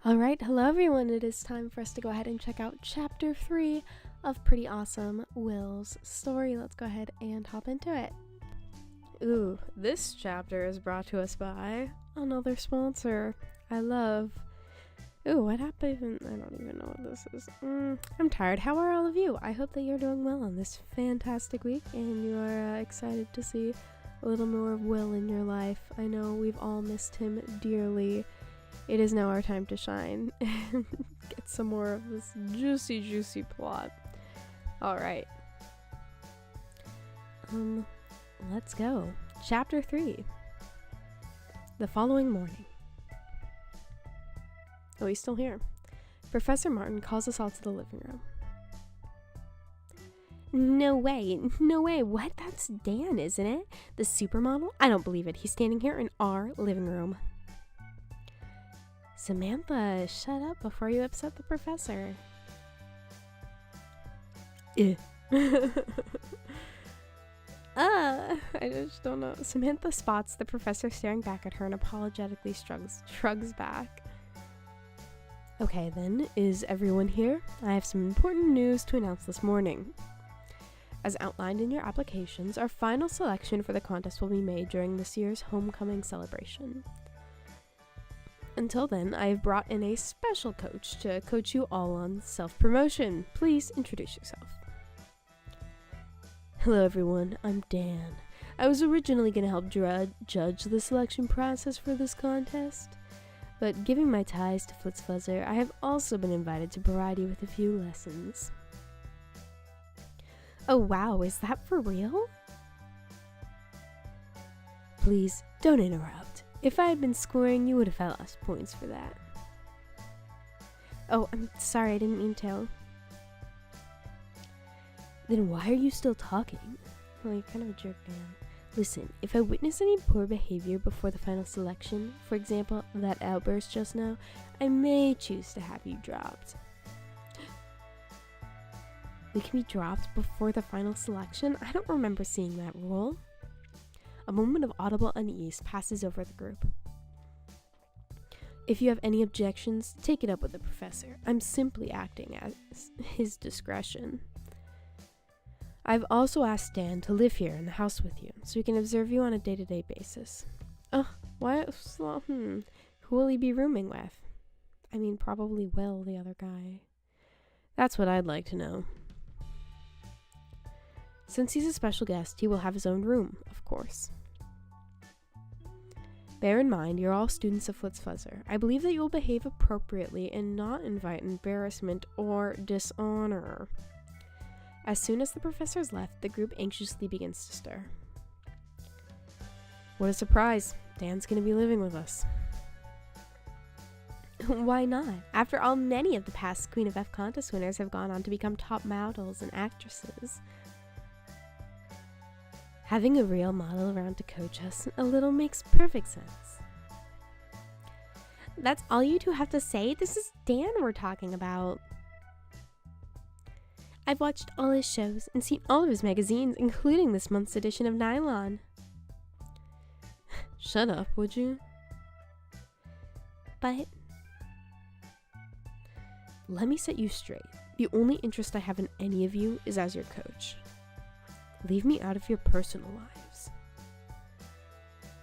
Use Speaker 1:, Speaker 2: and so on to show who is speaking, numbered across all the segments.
Speaker 1: Alright, hello everyone. It is time for us to go ahead and check out Chapter 3 of Pretty Awesome Will's story. Let's go ahead and hop into it. Ooh, this chapter is brought to us by another sponsor I love. Ooh, what happened? I don't even know what this is. I'm tired. How are all of you? I hope that you're doing well on this fantastic week and you are excited to see a little more of Will in your life. I know we've all missed him dearly. It is now our time to shine and get some more of this juicy plot. Alright. Let's go. Chapter 3. The following morning. Oh, he's still here. Professor Martin calls us all to the living room. No way. What? That's Dan, isn't it? The supermodel? I don't believe it. He's standing here in our living room. Samantha, shut up before you upset the professor. I just don't know. Samantha spots the professor staring back at her and apologetically shrugs back. Okay then, is everyone here? I have some important news to announce this morning. As outlined in your applications, our final selection for the contest will be made during this year's homecoming celebration. Until then, I have brought in a special coach to coach you all on self-promotion. Please introduce yourself. Hello everyone, I'm Dan. I was originally going to help judge the selection process for this contest, but given my ties to Flitzfuzzer, I have also been invited to provide you with a few lessons. Oh wow, is that for real? Please, don't interrupt. If I had been scoring, you would have lost points for that. Oh, I'm sorry, I didn't mean to. Then why are you still talking? Well, you're kind of a jerk, Dan. Listen, if I witness any poor behavior before the final selection, for example, that outburst just now, I may choose to have you dropped. We can be dropped before the final selection? I don't remember seeing that rule. A moment of audible unease passes over the group. If you have any objections, take it up with the professor. I'm simply acting at his discretion. I've also asked Dan to live here in the house with you, so he can observe you on a day-to-day basis. Why? Who will he be rooming with? I mean, probably Will, the other guy. That's what I'd like to know. Since he's a special guest, he will have his own room, of course. Bear in mind, you're all students of Flitzfuzzer. I believe that you will behave appropriately and not invite embarrassment or dishonor. As soon as the professor's left, the group anxiously begins to stir. What a surprise! Dan's going to be living with us. Why not? After all, many of the past Queen of F contest winners have gone on to become top models and actresses. Having a real model around to coach us a little makes perfect sense. That's all you two have to say? This is Dan we're talking about. I've watched all his shows and seen all of his magazines, including this month's edition of Nylon. Shut up, would you? But let me set you straight. The only interest I have in any of you is as your coach. Leave me out of your personal lives.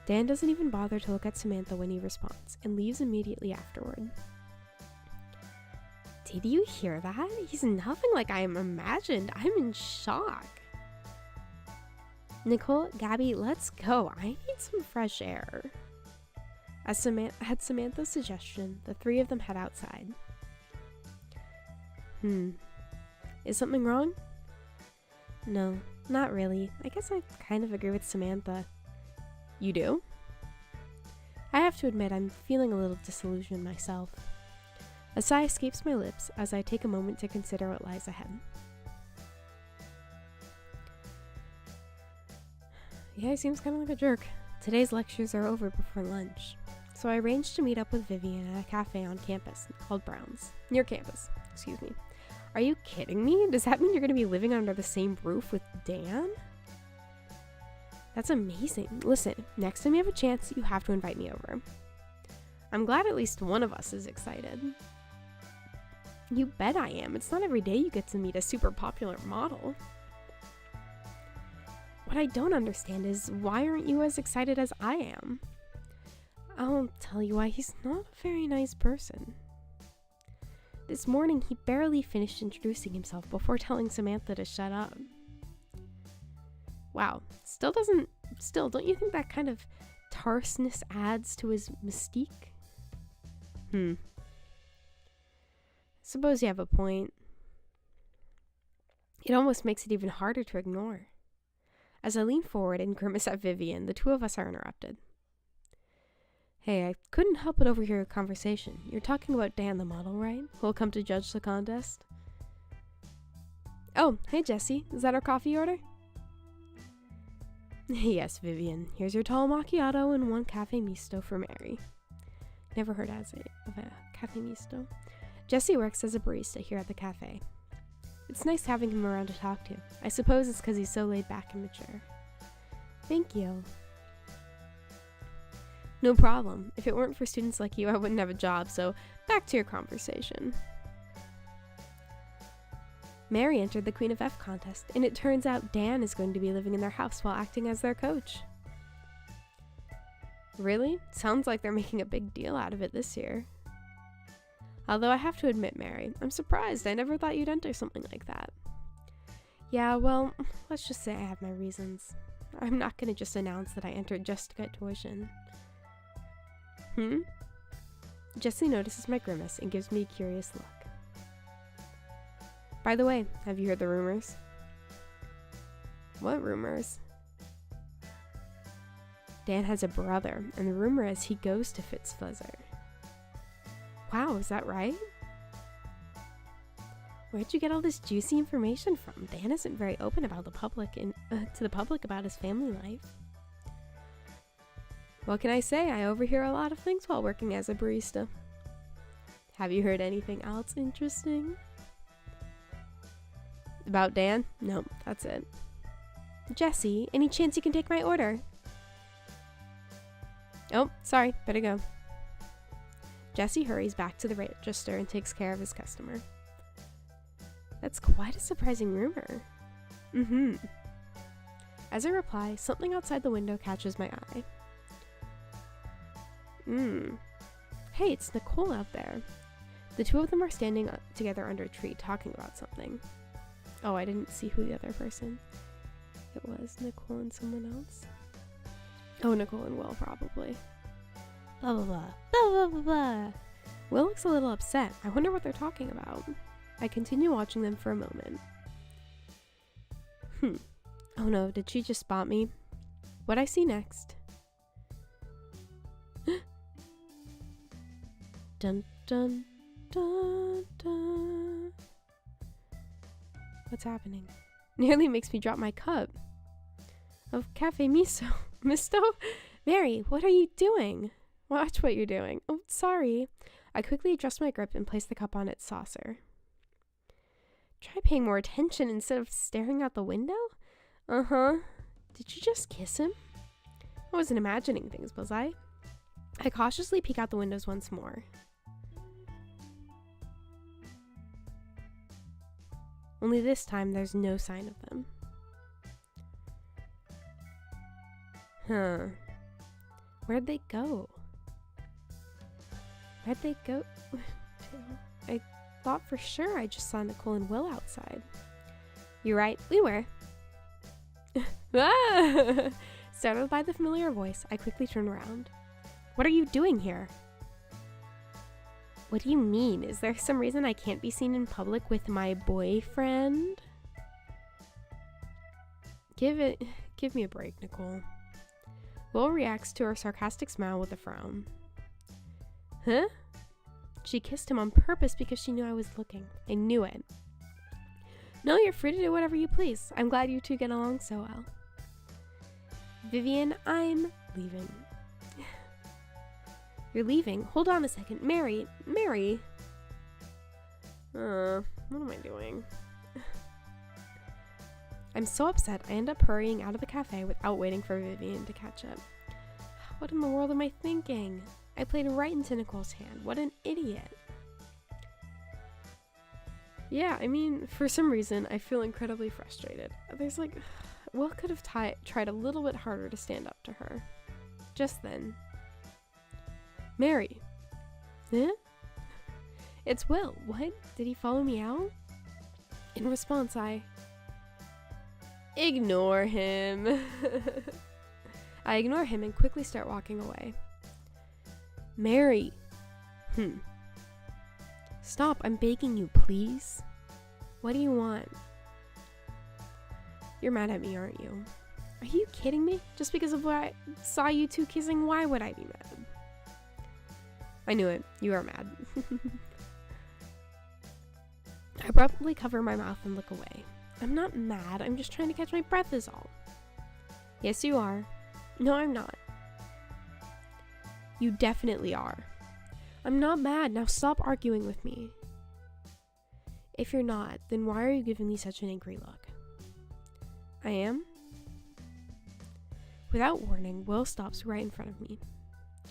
Speaker 1: Dan doesn't even bother to look at Samantha when he responds, and leaves immediately afterward. Did you hear that? He's nothing like I imagined. I'm in shock. Nicole, Gabby, let's go. I need some fresh air. At Samantha's suggestion, the three of them head outside. Is something wrong? No, not really. I guess I kind of agree with Samantha. You do? I have to admit I'm feeling a little disillusioned myself. A sigh escapes my lips as I take a moment to consider what lies ahead. Yeah, he seems kind of like a jerk. Today's lectures are over before lunch, so I arranged to meet up with Vivian at a cafe on campus called Brown's. Near campus, excuse me. Are you kidding me? Does that mean you're going to be living under the same roof with Dan? That's amazing. Listen, next time you have a chance, you have to invite me over. I'm glad at least one of us is excited. You bet I am. It's not every day you get to meet a super popular model. What I don't understand is, why aren't you as excited as I am? I'll tell you why. He's not a very nice person. This morning, he barely finished introducing himself before telling Samantha to shut up. Wow. Still, don't you think that kind of terseness adds to his mystique? Suppose you have a point. It almost makes it even harder to ignore. As I lean forward and grimace at Vivian, the two of us are interrupted. Hey, I couldn't help but overhear a conversation. You're talking about Dan the model, right? Who'll come to judge the contest? Oh, hey Jesse, is that our coffee order? Yes, Vivian. Here's your tall macchiato and 1 cafe misto for Mary. Never heard of a cafe misto. Jesse works as a barista here at the cafe. It's nice having him around to talk to. I suppose it's because he's so laid back and mature. Thank you. No problem. If it weren't for students like you, I wouldn't have a job, so back to your conversation. Mary entered the Queen of F contest, and it turns out Dan is going to be living in their house while acting as their coach. Really? Sounds like they're making a big deal out of it this year. Although I have to admit, Mary, I'm surprised. I never thought you'd enter something like that. Yeah, well, let's just say I have my reasons. I'm not going to just announce that I entered just to get tuition. Jesse notices my grimace and gives me a curious look. By the way, have you heard the rumors? What rumors? Dan has a brother, and the rumor is he goes to Fitzfuzzer. Wow, is that right? Where'd you get all this juicy information from? Dan isn't very open about to the public about his family life. What can I say? I overhear a lot of things while working as a barista. Have you heard anything else interesting? About Dan? No, that's it. Jesse, any chance you can take my order? Oh, sorry, better go. Jesse hurries back to the register and takes care of his customer. That's quite a surprising rumor. As I reply, something outside the window catches my eye. Hey, it's Nicole out there. The two of them are standing together under a tree talking about something. Oh, I didn't see who the other person. It was Nicole and someone else. Oh, Nicole and Will, probably. Blah, blah, blah. Blah, blah, blah, blah. Will looks a little upset. I wonder what they're talking about. I continue watching them for a moment. Oh no, did she just spot me? What'd I see next? Dun, dun, dun, dun. What's happening? Nearly makes me drop my cup of cafe misto. Mary, what are you doing? Watch what you're doing. Oh, sorry. I quickly adjust my grip and place the cup on its saucer. Try paying more attention instead of staring out the window? Did you just kiss him? I wasn't imagining things, was I? I cautiously peek out the windows once more. Only this time, there's no sign of them. Where'd they go? Where'd they go to? I thought for sure I just saw Nicole and Will outside. You're right, we were. Startled by the familiar voice, I quickly turn around. What are you doing here? What do you mean? Is there some reason I can't be seen in public with my boyfriend? Give me a break, Nicole. Will reacts to her sarcastic smile with a frown. Huh? She kissed him on purpose because she knew I was looking. I knew it. No, you're free to do whatever you please. I'm glad you two get along so well. Vivian, I'm leaving. You're leaving? Hold on a second. Mary! What am I doing? I'm so upset I end up hurrying out of the cafe without waiting for Vivian to catch up. What in the world am I thinking? I played right into Nicole's hand. What an idiot. Yeah, I mean, for some reason, I feel incredibly frustrated. There's like, Will could have tried a little bit harder to stand up to her. Just then. Mary. Huh? It's Will. What? Did he follow me out? In response, I ignore him. I ignore him and quickly start walking away. Mary. Stop, I'm begging you, please. What do you want? You're mad at me, aren't you? Are you kidding me? Just because of what I saw you two kissing, why would I be mad? I knew it. You are mad. I abruptly cover my mouth and look away. I'm not mad. I'm just trying to catch my breath is all. Yes, you are. No, I'm not. You definitely are. I'm not mad. Now stop arguing with me. If you're not, then why are you giving me such an angry look? I am? Without warning, Will stops right in front of me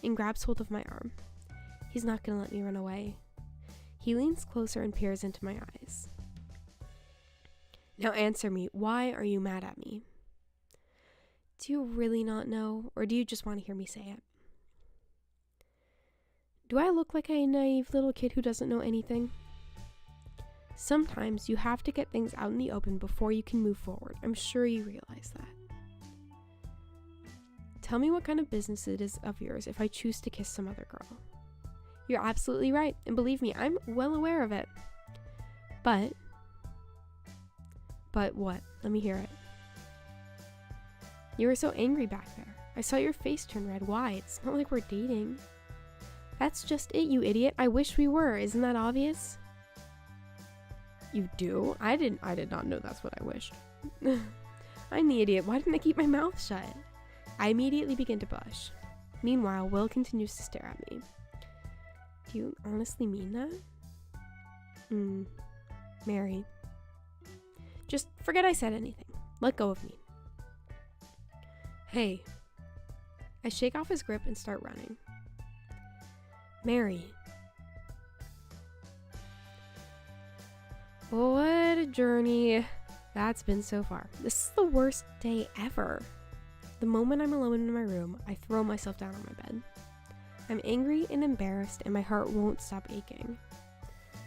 Speaker 1: and grabs hold of my arm. He's not gonna let me run away. He leans closer and peers into my eyes. Now answer me, why are you mad at me? Do you really not know, or do you just want to hear me say it? Do I look like a naive little kid who doesn't know anything? Sometimes you have to get things out in the open before you can move forward. I'm sure you realize that. Tell me what kind of business it is of yours if I choose to kiss some other girl. You're absolutely right, and believe me, I'm well aware of it. But what? Let me hear it. You were so angry back there. I saw your face turn red. Why? It's not like we're dating. That's just it, you idiot. I wish we were. Isn't that obvious? You do? I did not know that's what I wished. I'm the idiot. Why didn't I keep my mouth shut? I immediately begin to blush. Meanwhile, Will continues to stare at me. Do you honestly mean that? Mary. Just forget I said anything. Let go of me. Hey. I shake off his grip and start running. Mary. What a journey that's been so far. This is the worst day ever. The moment I'm alone in my room, I throw myself down on my bed. I'm angry and embarrassed, and my heart won't stop aching.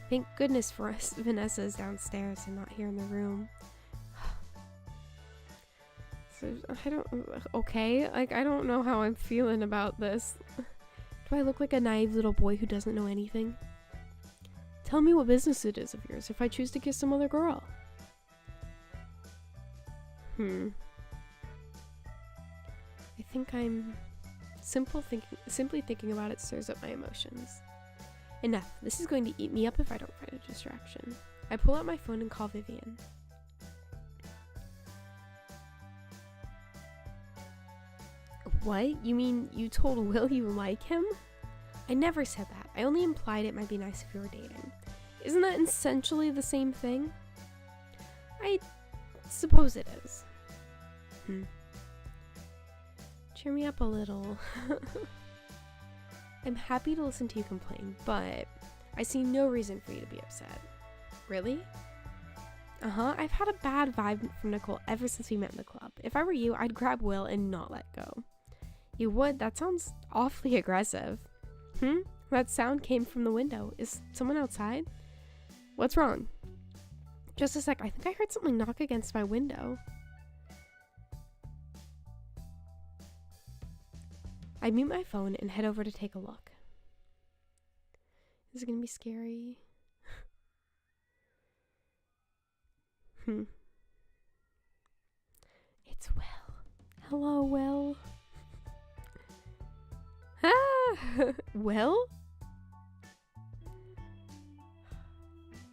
Speaker 1: Thank goodness for us, Vanessa is downstairs and not here in the room. So, I don't know how I'm feeling about this. Do I look like a naive little boy who doesn't know anything? Tell me what business it is of yours if I choose to kiss some other girl. I think I'm simply thinking about it stirs up my emotions. Enough. This is going to eat me up if I don't find a distraction. I pull out my phone and call Vivian. What? You mean you told Will you like him? I never said that. I only implied it might be nice if you were dating. Isn't that essentially the same thing? I suppose it is. Cheer me up a little. I'm happy to listen to you complain, but I see no reason for you to be upset. Really? I've had a bad vibe from Nicole ever since we met in the club. If I were you, I'd grab Will and not let go. You would? That sounds awfully aggressive. That sound came from the window. Is someone outside? What's wrong? Just a sec. I think I heard something knock against my window. I mute my phone and head over to take a look. Is it gonna be scary? It's Will. Hello, Will. Will?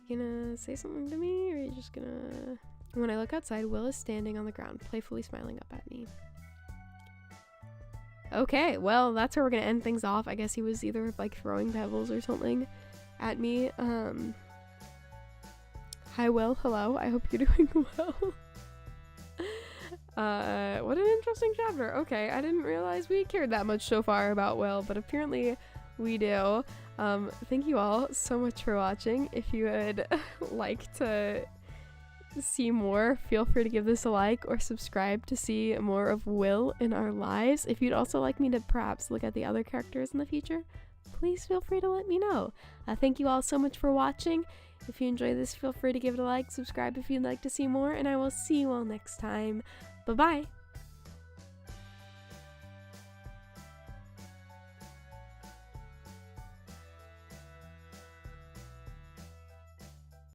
Speaker 1: You gonna say something to me, or are you just gonna... When I look outside, Will is standing on the ground, playfully smiling up at me. Okay, well, that's where we're gonna end things off. I guess he was either, like, throwing pebbles or something at me. Hi, Will. Hello. I hope you're doing well. What an interesting chapter. Okay, I didn't realize we cared that much so far about Will, but apparently we do. Thank you all so much for watching. If you would like to see more, feel free to give this a like or subscribe to see more of Will in our lives. If you'd also like me to perhaps look at the other characters in the future, please feel free to let me know. Thank you all so much for watching. If you enjoy this, feel free to give it a like, subscribe if you'd like to see more, and I will see you all next time. Bye-bye!